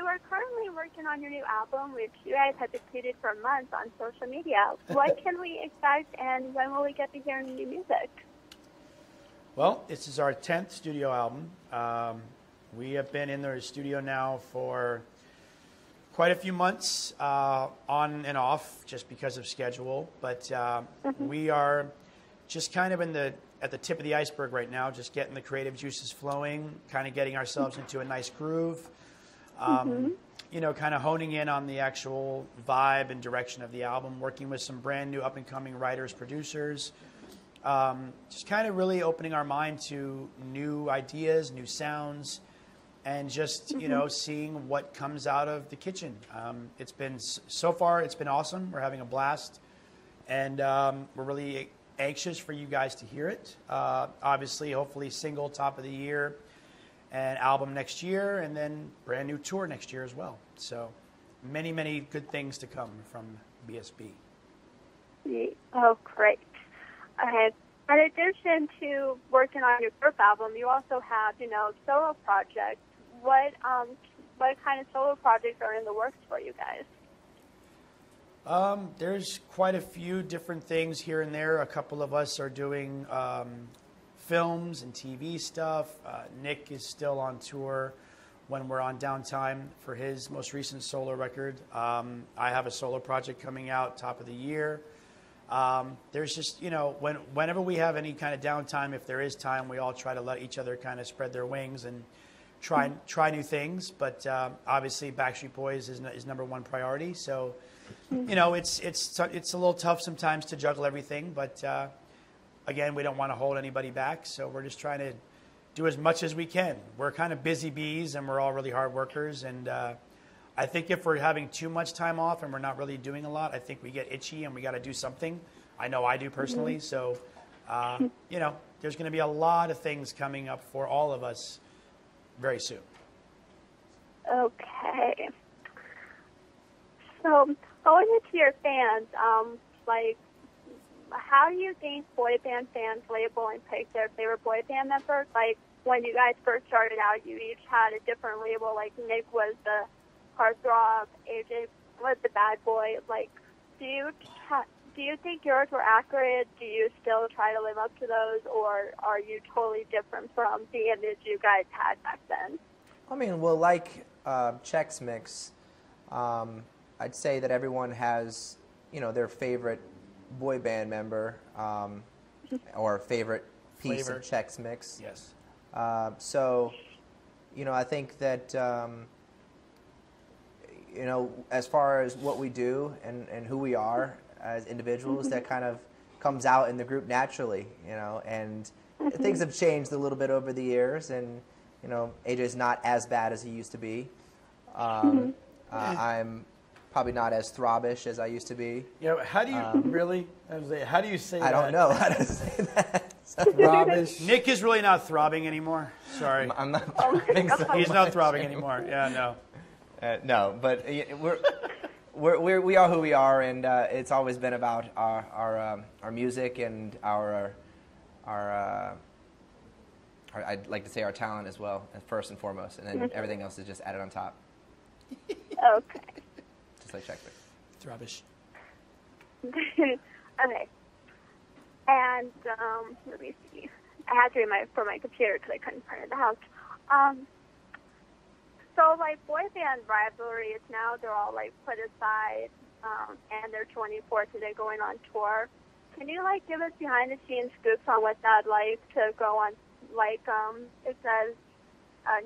you are currently working on your new album, which you guys have been tweeted for months on social media. What can we expect, and when will we get to hear new music? Well, this is our 10th studio album. We have been in the studio now for quite a few months, on and off, just because of schedule. But we are just kind of at the tip of the iceberg right now, just getting the creative juices flowing, kind of getting ourselves into a nice groove, you know, kind of honing in on the actual vibe and direction of the album, working with some brand new up-and-coming writers, producers, just kind of really opening our mind to new ideas, new sounds, and just, you know, seeing what comes out of the kitchen. It's been, so far, it's been awesome. We're having a blast, and we're really anxious for you guys to hear it. Obviously, hopefully single top of the year, and album next year, and then brand new tour next year as well. So many, many good things to come from BSB. Oh, great. Okay. In addition to working on your group album, you also have, you know, solo projects. What kind of solo projects are in the works for you guys? There's quite a few different things here and there. A couple of us are doing films and TV stuff. Nick is still on tour when we're on downtime for his most recent solo record. I have a solo project coming out top of the year. There's just, you know, whenever we have any kind of downtime, if there is time, we all try to let each other kind of spread their wings and try new things. But obviously, Backstreet Boys is number one priority. So, you know, it's a little tough sometimes to juggle everything. But again, we don't want to hold anybody back. So we're just trying to do as much as we can. We're kind of busy bees, and we're all really hard workers. And I think if we're having too much time off and we're not really doing a lot, I think we get itchy and we got to do something. I know I do personally. So, you know, there's going to be a lot of things coming up for all of us very soon. Okay. So, going into your fans, like, how do you think boy band fans label and pick their favorite boy band member? Like, when you guys first started out, you each had a different label. Like, Nick was the heartthrob, AJ was the bad boy. Like, do you think yours were accurate? Do you still try to live up to those, or are you totally different from the image you guys had back then? I mean, well, like Chex Mix, I'd say that everyone has, you know, their favorite boy band member or favorite piece of Chex Mix. Yes. So, you know, I think that, you know, as far as what we do and who we are as individuals, that kind of comes out in the group naturally, you know, and things have changed a little bit over the years, and, you know, AJ's not as bad as he used to be. I'm probably not as throbbish as I used to be. You know, how do you really? How do you say that? I don't know how to say that. Throbbish. Nick is really not throbbing anymore. Sorry, I'm not throbbing so he's not much throbbing anymore. Yeah, no. No, but we are who we are, and it's always been about our music and our I'd like to say our talent as well, first and foremost, and then everything else is just added on top. Okay. Just like Checkmate. It's rubbish. Okay. And let me see. I had to read for my computer because I couldn't print it out. So, like, boy band rivalries now, they're all, like, put aside, and they're 24 today going on tour. Can you, like, give us behind-the-scenes scoops on what that's like to go on, like, it says,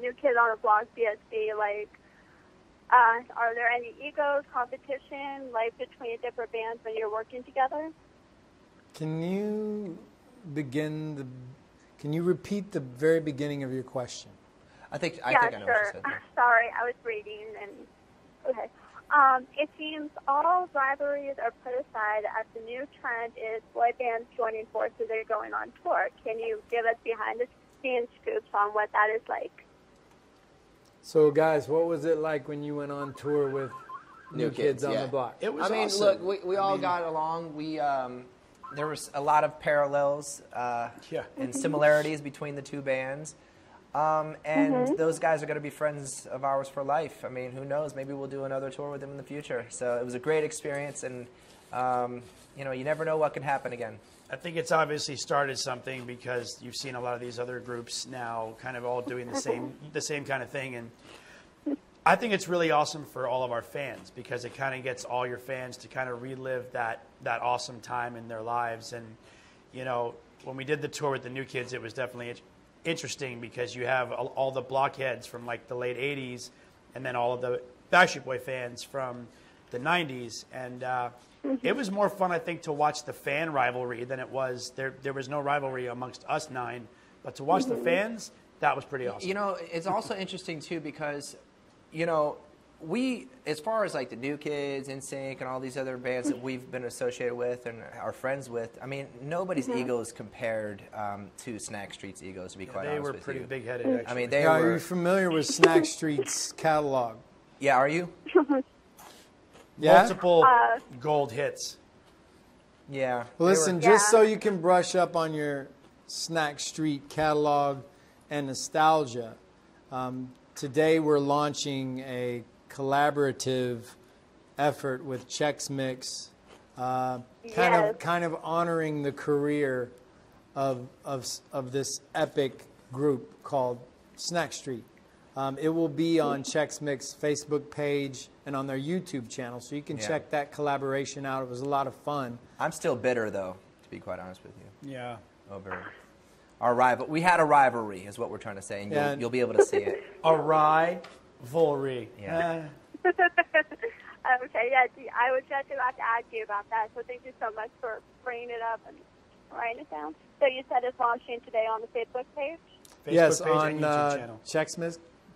New Kid on the Block, BSB, like, are there any egos, competition, like, between different bands when you're working together? Can you repeat the very beginning of your question? I think I know what you said. Sorry, I was reading and okay. It seems all rivalries are put aside as the new trend is boy bands joining forces that are going on tour. Can you give us behind the scenes scoops on what that is like? So, guys, what was it like when you went on tour with New Kids on the Block? It was awesome. Look, we all got along. We there was a lot of parallels and similarities between the two bands. And those guys are going to be friends of ours for life. I mean, who knows? Maybe we'll do another tour with them in the future. So it was a great experience, and you know, you never know what can happen again. I think it's obviously started something because you've seen a lot of these other groups now kind of all doing the same kind of thing, and I think it's really awesome for all of our fans because it kind of gets all your fans to kind of relive that awesome time in their lives. And you know, when we did the tour with the New Kids, it was definitely interesting because you have all the blockheads from like the late 80s and then all of the Backstreet Boy fans from the 90s. And it was more fun, I think, to watch the fan rivalry than it was. There was no rivalry amongst us 9, but to watch the fans, that was pretty awesome. You know, it's also interesting, too, because, you know, we, as far as like the New Kids, NSYNC, and all these other bands that we've been associated with and are friends with, I mean, nobody's egos compared to Snack Street's egos, to be quite honest with you. They were pretty big-headed, actually. I mean, they Are were... you familiar with Snack Street's catalog? Yeah, are you? Yeah? Multiple gold hits. Yeah. Well, listen, just so you can brush up on your Snack Street catalog and nostalgia, today we're launching a collaborative effort with Chex Mix, kind of honoring the career of this epic group called Snack Street. It will be on Chex Mix Facebook page and on their YouTube channel, so you can check that collaboration out. It was a lot of fun. I'm still bitter, though, to be quite honest with you. Yeah. Over our rival. We had a rivalry, is what we're trying to say, and you'll be able to see it. A rivalry. Yeah. Okay, yeah, I was just about to ask you about that, so thank you so much for bringing it up and writing it down. So you said it's launching today on the Facebook page? Yes, page on and YouTube channel.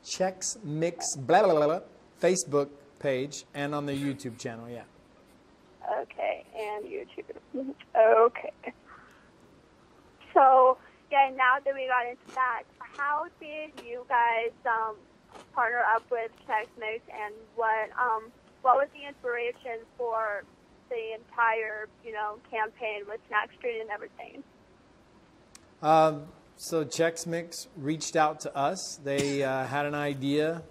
Chex Mix blah, blah, blah, blah, Facebook page and on the YouTube channel, yeah. Okay, and YouTube. Okay. So, yeah, now that we got into that, how did you guys partner up with Chex Mix, and what was the inspiration for the entire, campaign with Snack Street and everything? So Chex Mix reached out to us. They had an idea.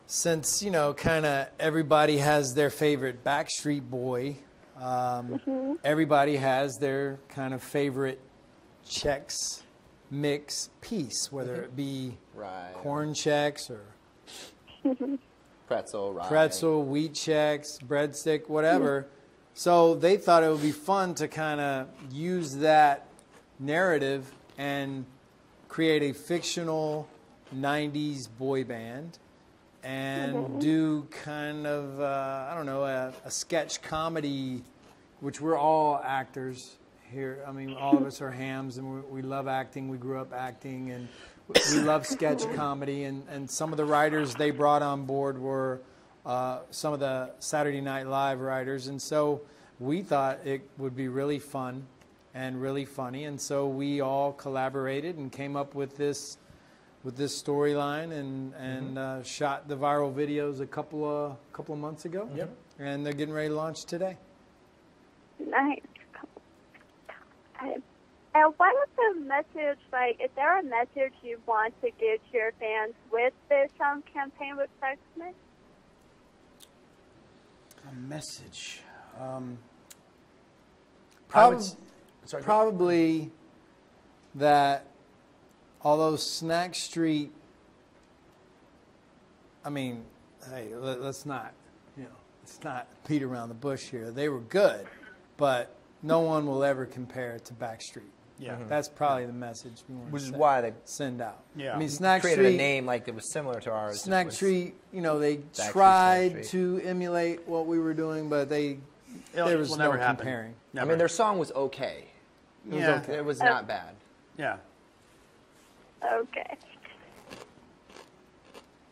Since, kind of everybody has their favorite Backstreet Boy, everybody has their kind of favorite Chex Mix piece, whether it be corn Chex or pretzel, wheat Chex, breadstick, whatever. So they thought it would be fun to kind of use that narrative and create a fictional 90s boy band and do kind of, a sketch comedy, which we're all actors here. I mean, all of us are hams, and we love acting. We grew up acting, and we love sketch comedy. And some of the writers they brought on board were some of the Saturday Night Live writers. And so we thought it would be really fun and really funny. And so we all collaborated and came up with this storyline and shot the viral videos a couple of months ago. Yep. And they're getting ready to launch today. Nice. And what is the message, is there a message you want to give to your fans with this campaign with Chex Mix? A message. Probably that although Snack Street, I mean, hey, let's not, let's not beat around the bush here. They were good, but no one will ever compare it to Backstreet. Yeah, that's probably the message we want Which to is why they send out. Yeah, I mean, Snack created Street, a name like that was similar to ours. Snack Street, they Backstreet tried to emulate what we were doing, but there was no comparing. I mean, their song was okay. It was not bad. Yeah. Okay.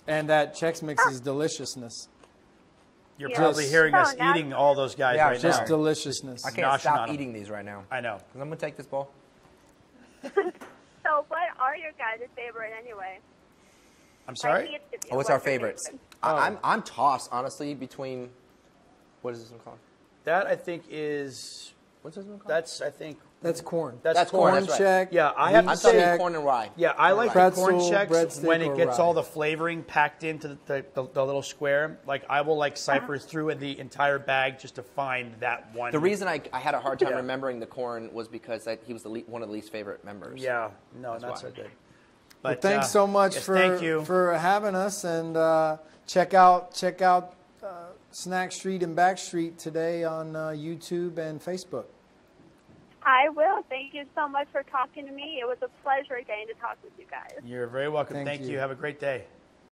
And that Chex Mix's deliciousness. You're probably hearing us eating all those guys right now. Just deliciousness. I can't stop eating these right now. I know. Because I'm going to take this bowl. So what are your guys' favorite anyway? I'm sorry? What's our favorites? I'm tossed, honestly, between, what is this one called? That, I think, is What's this one called? That's, I think, That's corn. That's corn. Corn That's right. check. Yeah, I have to I'm say, talking corn and rye. yeah, I like the Pretzel, corn checks breadstick, when it or gets rye. all the flavoring packed into the little square. Like, I will, like, cipher through the entire bag just to find that one. The reason I had a hard time remembering the corn was because he was one of the least favorite members. Yeah, no, not why. so good. Well, But thanks so much yes, for thank you. for having us, and check out Snack Street and Backstreet today on YouTube and Facebook. I will. Thank you so much for talking to me. It was a pleasure getting to talk with you guys. You're very welcome. Thank Thank you. you. Have a great day.